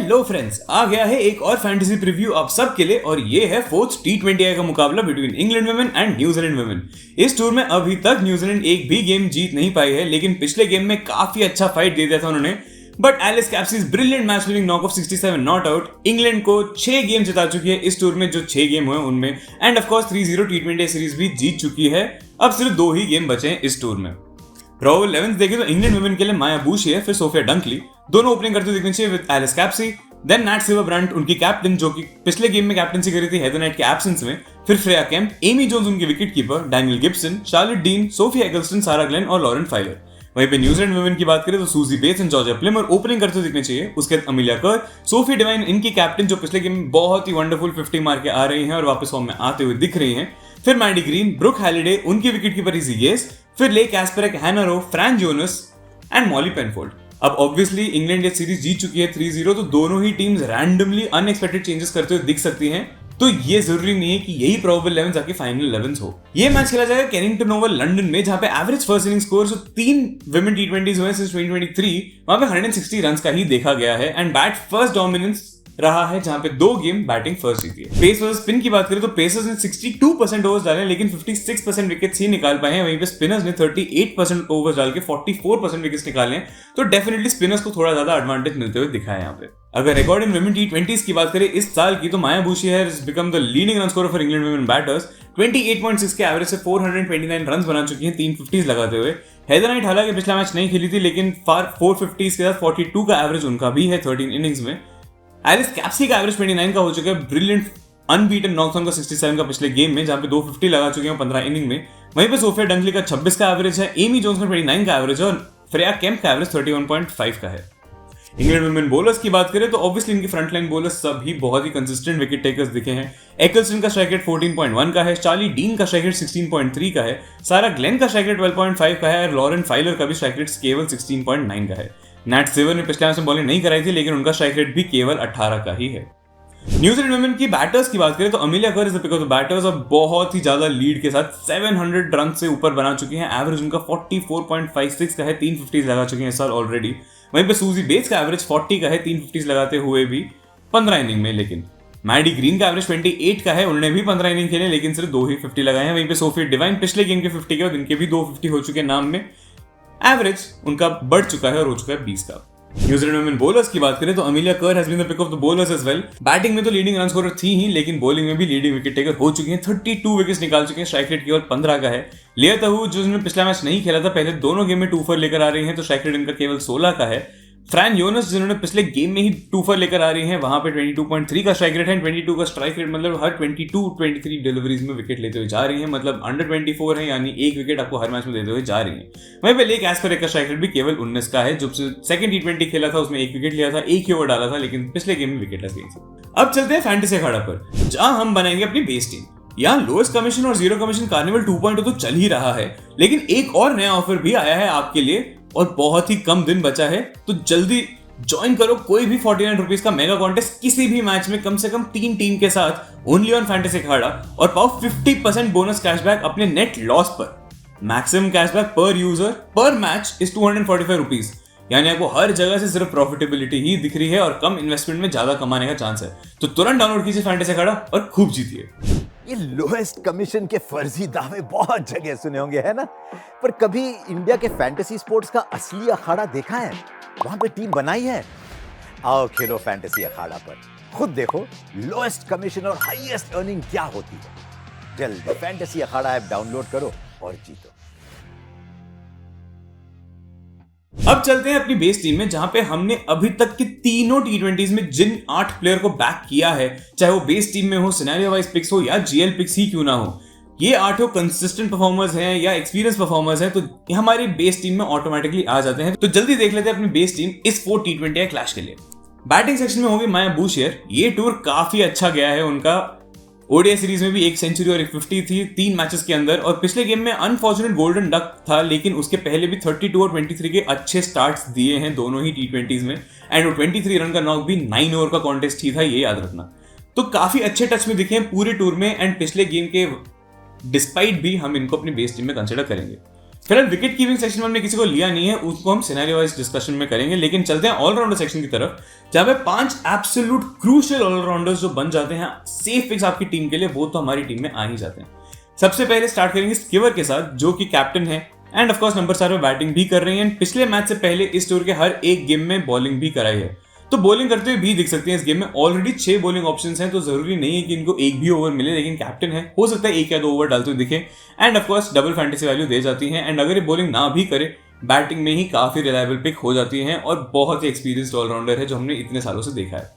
Hello friends, आ गया है एक और फैंटेसी प्रीव्यू आप सबके लिए और ये है फोर्थ T20I का मुकाबला between England women and New Zealand women. इस टूर में अभी तक न्यूजीलैंड एक भी गेम जीत नहीं पाई है, लेकिन पिछले गेम में काफी अच्छा फाइट दे दिया था उन्होंने। But Alice Capsey brilliant match winning knock of 67 not out England को 6 गेम जिता चुकी है इस टूर में, जो 6 गेम हुए उनमें, and of course 3-0 T20 series भी जीत चुकी है। अब सिर्फ 2 ही गेम बचे हैं इस टूर में। प्रोबेबल 11 देखें तो इंग्लैंड वुमेन के लिए माया बूशियर फिर सोफिया डंकली दोनों ओपनिंग करते दिखने चाहिए with Alice Capsey, then Nat Sciver Brunt उनकी कैप्टन जो कि पिछले गेम में कैप्टनसी करी थी हेदर नाइट के एब्सेंस में, फिर फ्रेया केम्प, एमी जोन्स उनके wicket keeper, Danielle Gibson, Charlotte Dean, Sophia Ecclestone, Sarah Glenn और लॉरेन फाइलर। वहीं पे न्यूजीलैंड वुमेन की बात करें तो Suzie Bates and Georgia Plimmer opening करते दिखने चाहिए। उसके बाद अमिलिया कर, सोफी डिवाइन इनकी कैप्टन जो पिछले गेम में बहुत ही वंडरफुल 50 मार के आ रही हैं और वापस फॉर्म में आते हुए दिख रही हैं, फिर मैडी ग्रीन, ब्रुक हैलिडे उनकी विकेट कीपर इजी गेस, फिर ले कैस्परक, हैना रो, फ्रैन जोनस एंड मॉली पेनफोल्ड। अब ऑब्वियसली इंग्लैंड ये सीरीज जीत चुकी है 3-0, तो दोनों ही टीम्स रैंडमली अनएक्सपेक्टेड चेंजेस करते हुए दिख सकती हैं, तो ये जरूरी नहीं है कि यही प्रोबेबल 11 जाके फाइनल 11 हो। ये मैच खेला जाएगा केनिंगटन ओवल लंदन में, जहां पे एवरेज फर्स्ट इनिंग स्कोर जो 3 विमेन T20s हुए सिंस 2023, वहां पे 160 रन का ही देखा गया है एंड बैट फर्स्ट डोमिनेंस रहा है, जहां पे 2 गेम बैटिंग फर्स्ट जीती है। पेस वर्सेस स्पिन की बात करें तो पेसर्स ने 62% ओवर्स डाले लेकिन 56% विकेट्स ही निकाल पाए हैं, वहीं पे स्पिनर्स ने 38% ओवर्स डाल के 44% विकेट्स निकाले हैं, तो डेफिनेटली स्पिनर्स को थोड़ा ज्यादा एडवांटेज मिलते हुए दिखा है यहाँ पे। अगर रिकॉर्ड इन वुमेन T20s की बात करें इस साल की, तो Maia Bouchier has become the leading run scorer for England women batters. 28.6 के एवरेज से 429 रन बना चुकी हैं 3 50s लगाते हुए। हेदर नाइट हालांकि पिछला मैच नहीं खेली थी, लेकिन 450s के साथ 42 का एवरेज उनका भी है 13 इनिंग्स में। एलिस कैप्सी का एवरेज 29 का हो चुका है, ब्रिलियंट अनबीटन नॉकडाउन का 67 का पिछले गेम में, जहां पे 250 लगा चुके हैं 15 इनिंग में। वहीं पे सोफिया डंकली का 26 का एवरेज है, एमी जोन्स का 29 का एवरेज है और फ्रेया केम्प का एवरेज 31.5 का है। इंग्लैंड वुमेन बॉलर्स की बात करें तो ऑब्वियसली इनकी फ्रंटलाइन बॉलर्स सभी बहुत ही कंसिस्टेंट विकेट टेकर्स दिखे हैं। एगल्स्टन का स्ट्राइक रेट 14.1 का है, चार्ली डीन का स्ट्राइक रेट 16.3 का है, सारा ग्लेन का स्ट्राइक रेट 12.5 का है और लॉरेन फाइलर का भी स्ट्राइक रेट केवल 16.9 का है। नैट सिल्वर ने पिछले मैच में बॉलिंग नहीं कराई थी, लेकिन उनका स्ट्राइक रेट भी केवल 18 का ही है। न्यूजीलैंड वुमेन की बैटर्स की बात करें तो Amelia Kerr is the pick of the batters और बहुत ही ज्यादा लीड के साथ 700 रन से ऊपर बना चुकी हैं। एवरेज उनका 44.56 का है, 3 50s लगा चुके हैं इस साल ऑलरेडी। वहीं पे सूजी बेट्स का एवरेज 40 का है, 3 50s लगाते हुए भी 15 इनिंग में। लेकिन मैडी ग्रीन का एवरेज 28 का है, उन्होंने भी 15 इनिंग खेले लेकिन सिर्फ 2 ही 50 लगाए हैं। वहीं पे सोफी डिवाइन पिछले गेम के 50 के बाद इनके भी 2 50 हो चुके हैं नाम में। एवरेज उनका बढ़ चुका है और हो चुका है 20 का। न्यूजीलैंड वुमेन बॉलर्स की बात करें तो Amelia Kerr has been the pick of the bowlers as well. Batting में तो लीडिंग रन स्कोरर थी ही, लेकिन बॉलिंग में भी लीडिंग विकेट टेकर हो चुकी हैं। 32 विकेट्स निकाल चुके हैं, स्ट्राइक रेट केवल 15 का है। लिया तहू जो जिन्होंने पिछला मैच नहीं खेला था, पहले दोनों गेम में 2-4 लेकर आ रही हैं, तो स्ट्राइक रेट इनका केवल 16 का है। फ्रैन जोनस जिन्होंने पिछले गेम में ही 2-4 लेकर आ रही हैं, वहां पे 22.3 का स्ट्राइक रेट है। 22 का स्ट्राइक रेट मतलब हर 22-23 डिलीवरीज में विकेट लेते हुए जा रही हैं, मतलब अंडर 24 है, यानी 1 विकेट आपको हर मैच में देते हुए जा रही हैं। वहीं पे ले कैस्परक का स्ट्राइक रेट भी केवल 19 का है। जब से सेकंड T20 खेला था उसमें 1 विकेट लिया था, 1 ही ओवर डाला था, लेकिन पिछले गेम में विकेट लग गई थी। अब चलते हैं फैंटेसी अखाड़ा पर, जहां हम बनाएंगे अपनी बेस टीम। यहाँ लोएस्ट कमीशन और जीरो कमीशन कार्निवल 2.0 तो चल ही रहा है, लेकिन एक और नया ऑफर भी आया है आपके लिए और बहुत ही कम दिन बचा है, तो जल्दी ज्वाइन करो कोई भी 49 रुपीज का मेगा कॉन्टेस्ट किसी भी मैच में कम से कम 3 टीम के साथ ओनली ऑन फैंटेसी अखाड़ा और पाओ 50% बोनस कैशबैक अपने नेट लॉस पर। मैक्सिमम कैशबैक पर यूजर पर मैच इज 245 रुपीज, यानी आपको हर जगह से सिर्फ प्रॉफिटेबिलिटी ही दिख रही है और कम इन्वेस्टमेंट में ज्यादा कमाने का चांस है। तो तुरंत डाउनलोड कीजिए फैंटेसी अखाड़ा और खूब जीतिए। ये लोएस्ट कमीशन के फर्जी दावे बहुत जगह सुने होंगे, है ना? पर कभी इंडिया के फैंटेसी स्पोर्ट्स का असली अखाड़ा देखा है? वहां पे टीम बनाई है? आओ खेलो फैंटेसी अखाड़ा पर, खुद देखो लोएस्ट कमीशन और हाईएस्ट अर्निंग क्या होती है। जल्दी फैंटेसी अखाड़ा ऐप डाउनलोड करो और जीतो। अब चलते हैं अपनी बेस टीम में, जहां पे हमने अभी तक की तीनों T20s में जिन 8 प्लेयर को बैक किया है, चाहे वो बेस टीम में हो, सिनेरियो वाइज पिक्स हो या GL पिक्स ही क्यों ना हो, ये 8 कंसिस्टेंट परफॉर्मर्स हैं या एक्सपीरियंस परफॉर्मर्स हैं, तो हमारी बेस टीम में ऑटोमेटिकली आ जाते हैं। तो जल्दी देख लेते हैं अपनी बेस टीम इस 4 T20I क्लैश के लिए। बैटिंग सेक्शन में होगी माया बूशियर। ये टूर काफी अच्छा गया है उनका, ओडीआई सीरीज में भी 1 सेंचुरी और 1 50 थी 3 मैचेस के अंदर, और पिछले गेम में अनफॉर्चुनेट गोल्डन डक था, लेकिन उसके पहले भी 32 और 23 के अच्छे स्टार्ट्स दिए हैं दोनों ही T20s में, एंड वो 23 रन का नॉक भी 9 ओवर का कॉन्टेस्ट ही था, ये याद रखना। तो काफी अच्छे टच में दिखे हैं पूरे टूर में, एंड पिछले गेम के डिस्पाइट भी हम इनको अपनी बेस टीम में कंसिडर करेंगे। फिलहाल विकेट कीपिंग सेक्शन में हमने किसी को लिया नहीं है, उसको हम सिनेरियो वाइज डिस्कशन में करेंगे। लेकिन चलते हैं ऑलराउंडर सेक्शन की तरफ, जहां पे 5 एब्सोल्यूट क्रूशियल ऑलराउंडर्स जो बन जाते हैं सेफ पिक्स आपकी टीम के लिए, वो तो हमारी टीम में आ ही जाते हैं। सबसे पहले स्टार्ट करेंगे स्किवर के साथ, जो कि कैप्टन है एंड ऑफ कोर्स नंबर 4 में बैटिंग भी कर रही है। पिछले मैच से पहले इस टूर के हर एक गेम में बॉलिंग भी कराई है, तो बॉलिंग करते हुए भी दिख सकते हैं। इस गेम में ऑलरेडी 6 बॉलिंग ऑप्शंस हैं, तो जरूरी नहीं है कि इनको एक भी ओवर मिले, लेकिन कैप्टन है, हो सकता है 1 या 2 ओवर डालते हुए दिखे and of course double fantasy value दे जाती है। एंड अगर ये बॉलिंग ना भी करे, बैटिंग में ही काफी रिलायबल पिक हो जाती है और बहुत ही एक्सपीरियंस्ड ऑलराउंडर है जो हमने इतने सालों से देखा है।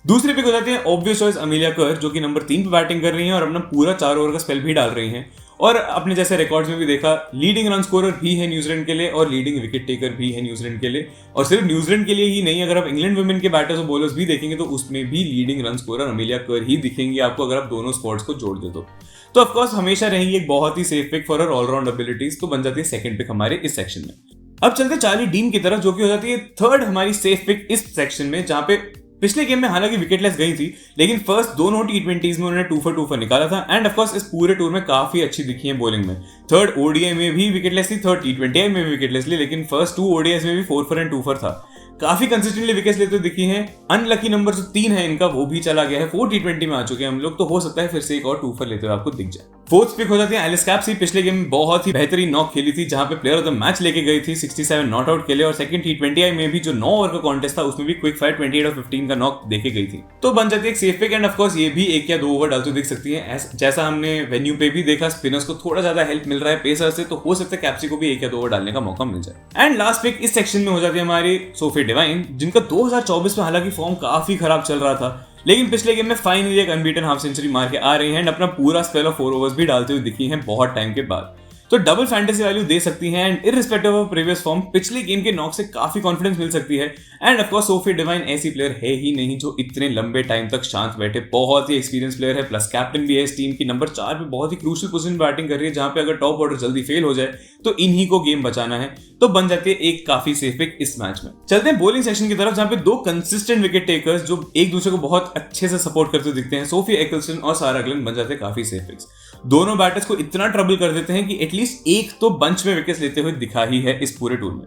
दूसरी पिक हो जाती है ऑब्वियस चॉइस अमीलिया कर, जो कि नंबर 3 पे बैटिंग कर रही है और अपना पूरा 4 ओवर का स्पेल भी डाल रही है। और अपने जैसे रिकॉर्ड्स में भी देखा, लीडिंग रन स्कोरर भी है न्यूजीलैंड के लिए और लीडिंग विकेट टेकर भी है न्यूजीलैंड के लिए। और सिर्फ न्यूजीलैंड के लिए ही नहीं, अगर आप इंग्लैंड वुमेन के बैटर्स और बॉलर्स भी देखेंगे तो उसमें भी लीडिंग रन स्कोरर अमीलिया कर ही दिखेंगे आपको, अगर आप दोनों स्पॉट्स को जोड़ दे तो ऑफकोर्स हमेशा रहेंगी एक बहुत ही safe pick for her all round abilities, तो बन जाती है सेकंड पिक हमारे इस सेक्शन में। अब चलते चार्ली डीन की तरफ, जो कि हो जाती है थर्ड हमारी सेफ पिक इस सेक्शन में, जहां पे पिछले गेम में हालांकि विकेटलेस गई थी, लेकिन फर्स्ट दोनों टी20s में उन्होंने 2 for 2 निकाला था एंड ऑफ कोर्स इस पूरे टूर में काफी अच्छी दिखी है बॉलिंग में। थर्ड ओडीआई में भी विकेटलेस थी, थर्ड टी20आई में भी विकेटलेस ली, लेकिन फर्स्ट 2 ओडीआईs में भी 4 for 2 for था। काफी कंसिस्टेंटली विकेट्स लेते हुए दिखी हैं। अनलकी नंबर जो 3 है इनका, वो भी चला गया है, 4 टी20 में आ चुके हैं हम लोग, तो हो सकता है फिर से एक और 2 for लेते हुए आपको दिख जाए। फोर्थ पिक हो जाती है एलिस कैप्सी, पिछले गेम में बहुत ही बेहतरीन नॉक खेली थी, जहां पे प्लेयर ऑफ द मैच लेके गई थी 67 नॉट आउट के लिए। और सेकंड टी20आई में भी जो 9 ओवर का कॉन्टेस्ट था उसमें भी क्विक फायर 28 और 15 का नॉक देके गई थी, तो बन जाती है एक safe pick. And of course ये भी 1 या 2 ओवर डालते दिख सकती है, जैसा हमने वेन्यू पे भी देखा, स्पिनर्स को थोड़ा ज्यादा हेल्प मिल रहा है पेसर से, तो हो सकता है कैप्सी को भी 1 या 2 ओवर डालने का मौका मिल जाए। एंड लास्ट पिक इस सेक्शन में हो जाती है हमारी सोफी डिवाइन, जिनका 2024 में हालांकि फॉर्म काफी खराब चल रहा था, लेकिन पिछले गेम में फाइनली एक अनबीटन हाफ सेंचुरी मार के आ रही हैं एंड अपना पूरा स्पेल ऑफ 4 ओवर्स भी डालते हुए दिखी हैं बहुत टाइम के बाद, तो डबल फैंटेसी वैल्यू दे सकती हैं। And irrespective of previous form, पिछले गेम के नॉक से काफी कॉन्फिडेंस मिल सकती है। And of course Sophie Devine ऐसी प्लेयर है ही नहीं जो इतने लंबे टाइम तक शांत बैठे, बहुत ही एक्सपीरियंस प्लेयर है, प्लस कैप्टन भी है इस टीम की। नंबर 4 पे बहुत ही क्रूशियल पोजीशन बैटिंग कर रही है, जहां पे अगर टॉप ऑर्डर जल्दी फेल हो जाए तो इन्हीं को गेम बचाना है, तो बन जाती है एक काफी सेफ पिक इस मैच में। चलते हैं बॉलिंग सेक्शन की तरफ, जहां पे 2 कंसिस्टेंट विकेट टेकर्स जो एक दूसरे को बहुत अच्छे से सपोर्ट करते दिखते हैं, सोफी एकिल्सन और सारा ग्लेन बन जाते हैं काफी सेफ पिक्स। दोनों बैटर्स को इतना ट्रबल कर देते हैं कि एटलीस्ट एक तो बंच में विकेट्स लेते हुए दिखा ही है इस पूरे टूर में।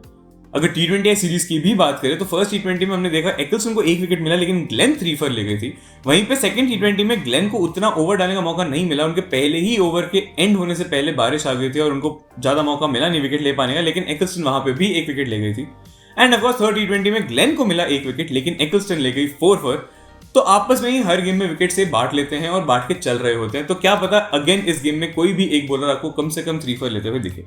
अगर टी20आई सीरीज की भी बात करें तो फर्स्ट टी20 में हमने देखा एकिल्सन को 1 विकेट मिला, लेकिन ग्लेन 3 for ले गई थी। वहीं पे सेकंड टी20 में ग्लेन को उतना ओवर डालने का मौका नहीं मिला, उनके पहले ही ओवर के एंड होने से पहले बारिश आ गई थी और उनको ज्यादा मौका मिला नहीं विकेट ले पाने का, लेकिन एकिल्सन वहां पे भी 1 विकेट ले गई थी। एंड ऑफकोर्स थर्ड टी20 में ग्लेन को मिला 1 विकेट, लेकिन एकिल्सन ले गई 4 for। तो आपस में ही हर गेम में विकेट से बांट लेते हैं और बांट के चल रहे होते हैं, तो क्या पता अगेन इस गेम में कोई भी एक बॉलर आपको कम से कम 3 for लेते हुए दिखे।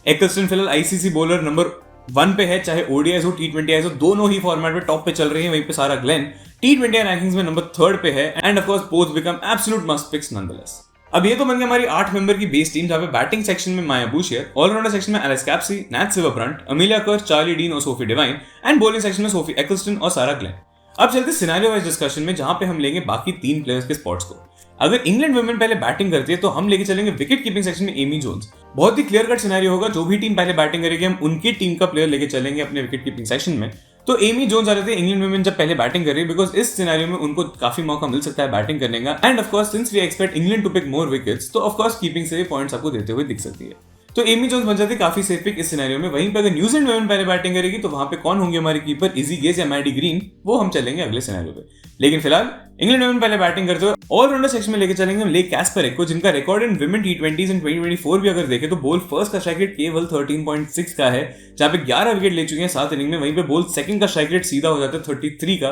एकिल्सन फिलहाल आईसीसी बॉलर नंबर 1 पे है, चाहे ओडीआईस हो टी20आईस हो, दोनों ही फॉर्मेट में टॉप पे चल रही है। वहीं पे सारा ग्लेन टी20आई रैंकिंग्स में नंबर 3 पे है and of course both become absolute must picks nonetheless. अब ये तो बन गई हमारी 8 मेंबर की बेस टीम, जहां पे बैटिंग सेक्शन में माया बूशियर, ऑलराउंडर सेक्शन में एलिस कैप्सी, नैट सिल्वरब्रंट, अमीलिया कर, चार्ली डीन और Sophie Devine, and bowling section में सोफी एकिल्सन और सारा ग्लेन। अब चलते सिनेरियो वाइज डिस्कशन में, जहां पे हम लेंगे बाकी 3 प्लेयर्स के स्पॉट्स को। अगर इंग्लैंड वुमेन पहले बैटिंग करती है तो हम लेके चलेंगे विकेट कीपिंग सेक्शन में एमी जोन्स। बहुत ही क्लियर कट सिनेरियो होगा, जो भी टीम पहले बैटिंग करेगी हम उनकी टीम का प्लेयर लेके चलेंगे अपने विकेट कीपिंग सेक्शन में। तो एमी जोन्स आ रहे थे इंग्लैंड वुमेन जब पहले बैटिंग कर रही है, बिकॉज इस सिनेरियो में उनको काफी मौका मिल सकता है बैटिंग करने का। And of course since we expect England to pick more wickets, तो ऑफ कोर्स कीपिंग से पॉइंट्स आपको देते हुए दिख सकती है, तो एमी जोन्स बन जाती है काफी सेफ पिक इस सिनेरियो में। वहीं पे अगर न्यूजीलैंड वुमेन पहले बैटिंग करेगी तो वहां पे कौन होंगे हमारे कीपर, इजी गेज या मैडी ग्रीन, वो हम चलेंगे अगले सिनेरियो पे। लेकिन फिलहाल इंग्लैंड वुमेन पहले बैटिंग करते हुए ऑलराउंडर सेक्शन में लेके चलेंगे हम ले कैस्परेक को, जिनका रिकॉर्ड इन विमेन टी20s इन 2024 भी अगर देखें तो बोल फर्स्ट का स्ट्राइक रेट केवल 13.6 का है, जहां पे 11 विकेट ले चुके हैं 7 इनिंग में। वहीं पे बोल सेकंड का स्ट्राइक रेट सीधा हो जाता है 33 का,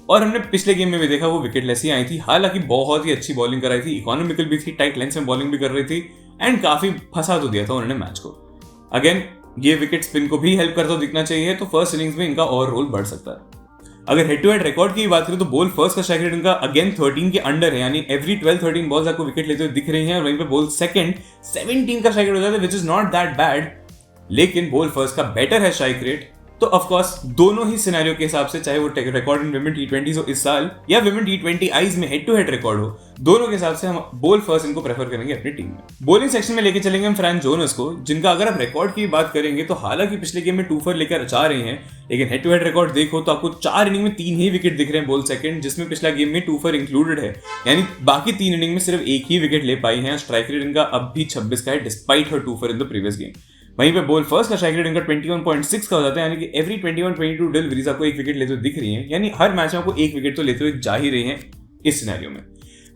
और हमने पिछले गेम में भी देखा वो विकेटलेस ही आई थी। हालांकि बहुत ही अच्छी बॉलिंग कराई थी, इकोनॉमिकल भी थी, टाइट लेंथ में बॉलिंग भी कर रही थी एंड काफी फंसा तो दिया था उन्होंने मैच को। अगेन ये विकेट स्पिन को भी हेल्प करता दिखना चाहिए, तो फर्स्ट इनिंग्स में इनका और रोल बढ़ सकता है। अगर हेड टू हेड रिकॉर्ड की बात करें तो बोल फर्स्ट का स्ट्राइक रेट इनका अगेन 13 के अंडर है, यानी एवरी 12-13 बॉल्स आपको विकेट लेते हुए दिख रही हैं। और वहीं पे बोल सेकंड 17 का स्ट्राइक रेट हो जाता है, which is not that bad, लेकिन बोल फर्स्ट का बेटर है स्ट्राइक रेट। तो ऑफ कोर्स दोनों ही सिनेरियो के हिसाब से, चाहे वो रिकॉर्ड इन विमेन टी20s हो इस साल या विमेन टी20आईज में हेड टू हेड रिकॉर्ड हो, दोनों के हिसाब से हम बोल फर्स्ट इनको प्रेफर करेंगे अपनी टीम में। बॉलिंग सेक्शन में लेके चलेंगे हम फ्रैंक जोनस को, जिनका अगर आप रिकॉर्ड की बात करेंगे तो हालांकि पिछले गेम में 2 for लेकर जा रहे हैं, लेकिन हेड टू हेड रिकॉर्ड देखो तो आपको 4 इनिंग में 3 ही विकेट दिख रहे हैं बोल सेकंड, जिसमें पिछला गेम में 2 for इंक्लूडेड है, यानी बाकी 3 इनिंग में सिर्फ 1 ही विकेट ले पाई है। स्ट्राइक रेट इनका अब भी 26 का है despite her 2 for in the previous game. वहीं पे बोल फर्स्ट का स्ट्राइक रेट इनका 21.6 का हो जाता है, यानी कि एवरी 21-22 डिलीवरीज आपको एक विकेट लेते हुए दिख रही हैं, यानी हर मैच में आपको एक विकेट तो लेते हुए जा ही रही हैं इस सिनेरियो में।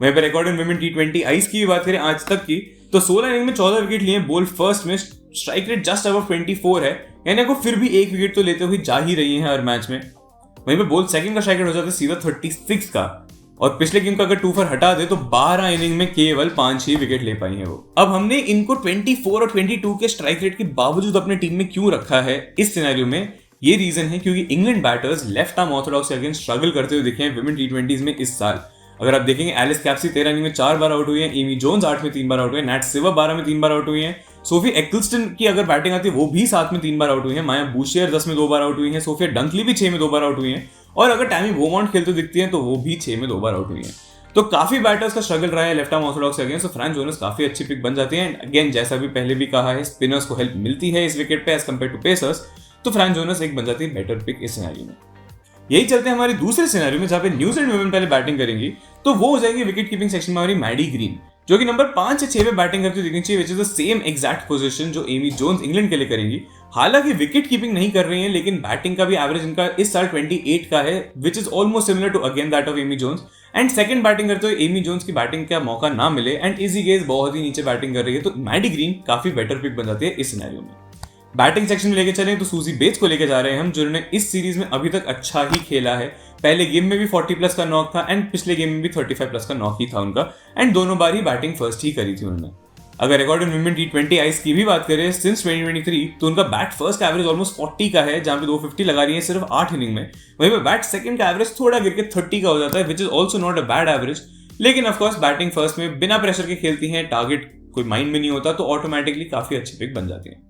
वहीं पर record in women T20 ice की बात करें आज तक की, तो 16 इनिंग में 14 विकेट लिए बोल फर्स्ट में, स्ट्राइक रेट जस्ट अबव 24 है, यानी आपको फिर भी एक विकेट तो लेते हुए जा ही रही है हर मैच में। वहीं पे बोल सेकंड का स्ट्राइक रेट हो जाता है सीधा 36 का, और पिछले गेम का अगर 2 for हटा दे तो 12 इनिंग में केवल 5 ही विकेट ले पाई है वो। अब हमने इनको 24 और 22 के स्ट्राइक रेट के बावजूद अपने टीम में क्यों रखा है इस सिनेरियो में, ये रीजन है क्योंकि England batters left arm Orthodox के अगेंस्ट स्ट्रगल करते हुए दिखे हैं विमेन T20s में इस साल। अगर आप देखेंगे एलिस कैप्सी 13 इनिंग में 4 बार आउट हुई है, एमी जोन्स 8 में 3 बार आउट हुई है, नैट सिवर 12 में 3 बार आउट हुई है, सोफी एक्लस्टन की अगर बैटिंग आती है वो भी 7 में 3 बार आउट हुई है, माया बूशियर 10 में 2 बार आउट हुई है, सोफिया डंकली भी 6 में 2 बार आउट हुई है, और अगर टैमी बोमाउंट खेलते दिखती है तो वो भी 6 में 2 बार आउट हुई है। तो काफी बैटर्स का स्ट्रगल रहा है लेफ्ट आर्म ऑर्थोडॉक्स के अगेंस्ट, तो फ्रैंक जोनस काफी अच्छी पिक बन जाती है। अगेन जैसा भी पहले भी कहा है, स्पिनर्स को हेल्प मिलती है इस विकेट पे एज कम्पेयर टू पेसर्स, तो फ्रैंक जोनस एक बन जाती है बेटर पिक इस सिनेरियो में। यही चलते हैं हमारे दूसरे सिनेरियो में, जहां पे न्यूजीलैंड वुमेन पहले बैटिंग करेंगी, तो वो हो जाएगी विकेट कीपिंग सेक्शन में हमारी मैडी ग्रीन, जो कि नंबर 5 या 6 पे बैटिंग करती दिखनी चाहिए, which is the same exact position जो एमी जोन्स इंग्लैंड के लिए करेंगी। हालांकि विकेट कीपिंग नहीं कर रही हैं, लेकिन बैटिंग का भी एवरेज इनका इस साल 28 का है, which is almost similar to again that of Amy Jones. And second batting करते हुए एमी जोन्स की बैटिंग का मौका ना मिले, एंड इजी गेज बहुत ही नीचे बैटिंग कर रही है, तो मैडी ग्रीन काफी बेटर पिक बन जाती है इस सिनेरियो में। बैटिंग सेक्शन में लेके चलें तो सूजी बेट्स को लेके जा रहे हैं हम, जिन्होंने इस सीरीज में अभी तक अच्छा ही खेला है। पहले गेम में भी 40+ का नॉक था, एंड पिछले गेम में भी 35+ का नॉक ही था उनका, एंड दोनों बार ही बैटिंग फर्स्ट ही करी थी उन्होंने। अगर record in women T20 ice की भी बात करें सिंस 2023, तो उनका बैट फर्स्ट का एवरेज ऑलमोस्ट 40 का है, जहां पे 250 लगा रही है सिर्फ 8 इनिंग में। वहीं पे बैट सेकंड का एवरेज थोड़ा गिर के 30 का हो जाता है, which is also not a bad average. लेकिन ऑफकोर्स बैटिंग फर्स्ट में बिना प्रेशर के खेलती हैं, टारगेट कोई माइंड में नहीं होता, तो ऑटोमेटिकली काफी अच्छी पिक बन जाती है।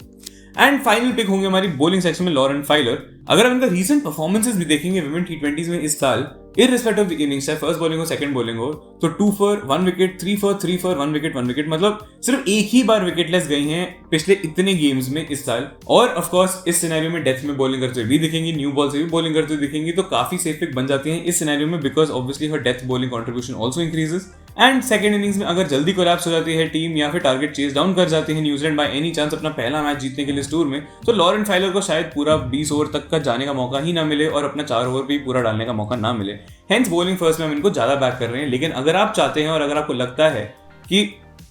एंड फाइनल पिक होंगे हमारी बॉलिंग सेक्शन में लॉरेन फाइलर। अगर हम इनका रीसेंट परफॉर्मेंसेस भी देखेंगे विमेन T20s में इस साल, इररिस्पेक्टिव ऑफ द इनिंग्स, चाहे फर्स्ट बॉलिंग हो सेकंड बॉलिंग हो, तो 2 for 1 wicket, 3 for 3 for 1 wicket 1 wicket, मतलब सिर्फ एक ही बार विकेटलेस गई हैं पिछले इतने गेम्स में इस साल। और ऑफ कोर्स इस सिनेरियो में डेथ में बॉलिंग करते हुए भी दिखेंगी, न्यू बॉल से भी बॉलिंग करते हुए दिखेंगी, तो काफी सेफ पिक बन जाती हैं इस सिनेरियो में, because obviously her death bowling contribution also increases. And second innings में अगर जल्दी कोलैप्स हो जाती है टीम, या फिर टारगेट चेज डाउन कर जाती है न्यूजीलैंड बाय एनी चांस अपना पहला मैच जीतने के लिए इस टूर में, तो लॉरेन फाइलर को शायद पूरा 20 ओवर तक का जाने का मौका ही ना मिले, और अपना 4 ओवर भी पूरा डालने का मौका ना मिले। हेंस बॉलिंग फर्स्ट में हम इनको ज्यादा बैक कर रहे हैं। लेकिन अगर आप चाहते हैं और अगर आपको लगता है कि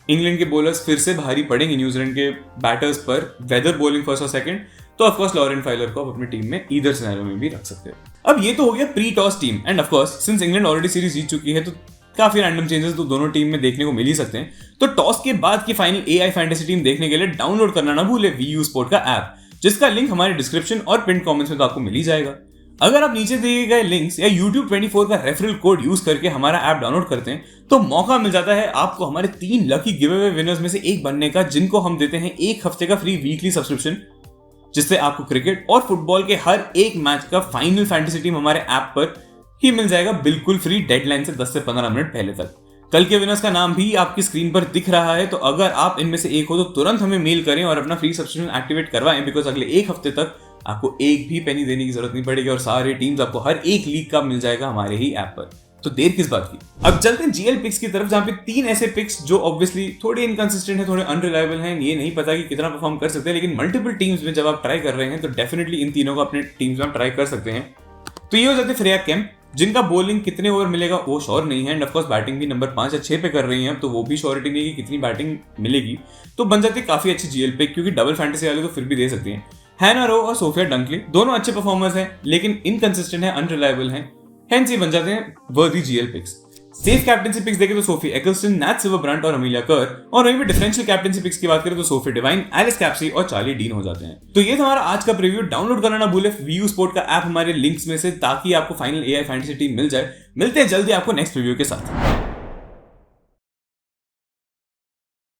इंग्लैंड के बॉलर्स फिर से भारी पड़ेंगे न्यूजीलैंड के बैटर्स पर, वेदर बॉलिंग फर्स्ट और सेकंड, तो ऑफकोर्स लॉरेन फाइलर को आप अपनी टीम में ईदर सिनेरियो में भी रख सकते हैं। अब ये तो हो गया pre toss team, and of course since England already series जीत चुकी है, तो काफी रैंडम चेंजेस तो दोनों टीम में देखने को मिल ही सकते हैं। तो टॉस के बाद की फाइनल AI फैंटेसी टीम देखने के लिए डाउनलोड करना ना भूले VU स्पोर्ट का ऐप, जिसका लिंक हमारे डिस्क्रिप्शन और पिन कमेंट्स में तो आपको मिल ही जाएगा। अगर आप नीचे दिए गए लिंक्स या YouTube 24 का रेफरल कोड यूज करके हमारा ऐप डाउनलोड करते हैं, तो मौका मिल जाता है आपको हमारे 3 लकी गिव अवे विनर्स में से एक बनने का, जिनको हम देते हैं 1 हफ्ते का फ्री वीकली सब्सक्रिप्शन, जिससे आपको क्रिकेट और फुटबॉल के हर एक मैच का फाइनल फैंटेसी टीम हमारे ऐप पर ही मिल जाएगा बिल्कुल फ्री, डेडलाइन से 10 से 15 मिनट पहले तक। कल के विनर्स का नाम भी आपकी स्क्रीन पर दिख रहा है, तो अगर आप इनमें से एक हो तो तुरंत हमें मेल करें और अपना फ्री सब्सक्रिप्शन एक्टिवेट करवाएं, बिकॉज अगले 1 हफ्ते तक आपको एक भी पेनी देने की जरूरत नहीं पड़ेगी, और सारे टीम्स आपको हर एक लीग का मिल जाएगा हमारे ही ऐप पर। तो देर किस बात की, अब चलते हैं GL पिक्स की तरफ, जहां पे 3 ऐसे पिक्स जो ऑब्वियसली थोड़े इनकंसिस्टेंट है, थोड़े अनरिलायबल हैं, ये नहीं पता कि कितना परफॉर्म कर सकते हैं, लेकिन मल्टीपल टीम्स में जब आप ट्राई कर रहे हैं तो डेफिनेटली इन तीनों को अपने टीम्स में ट्राई कर सकते हैं। तो ये हो जाते फ्रेया केम्प, जिनका बॉलिंग कितने ओवर मिलेगा वो श्योर नहीं है, एंड ऑफकोर्स बैटिंग भी नंबर 5 या 6 पे कर रही हैं, तो वो भी श्योरिटी नहीं है कि कितनी बैटिंग मिलेगी, तो बन जाती है काफी अच्छी GL पिक, क्योंकि डबल फैंटेसी वाले तो फिर भी दे सकती हैं। हैना रो और सोफिया डंकली दोनों अच्छे परफॉर्मर्स हैं, लेकिन इनकंसिस्टेंट है, अनरिलायबल हैं, हेंस ये बन जाते हैं वर्दी GL picks. Safe captaincy picks देखें तो सोफी एक्लस्टन, नैट सिल्वरब्रंट और अमीलिया कर, और वहीं पे डिफरेंशियल कैप्टेंसी पिक्स की बात करें तो सोफी डिवाइन, एलिस कैप्सी और चार्ली डीन हो जाते हैं। तो ये था हमारा आज का प्रीव्यू। डाउनलोड करना ना भूले VU स्पोर्ट का ऐप हमारे लिंक्स में से, ताकि आपको फाइनल AI फैंटेसी टीम मिल जाए। मिलते हैं जल्दी आपको नेक्स्ट प्रीव्यू के साथ।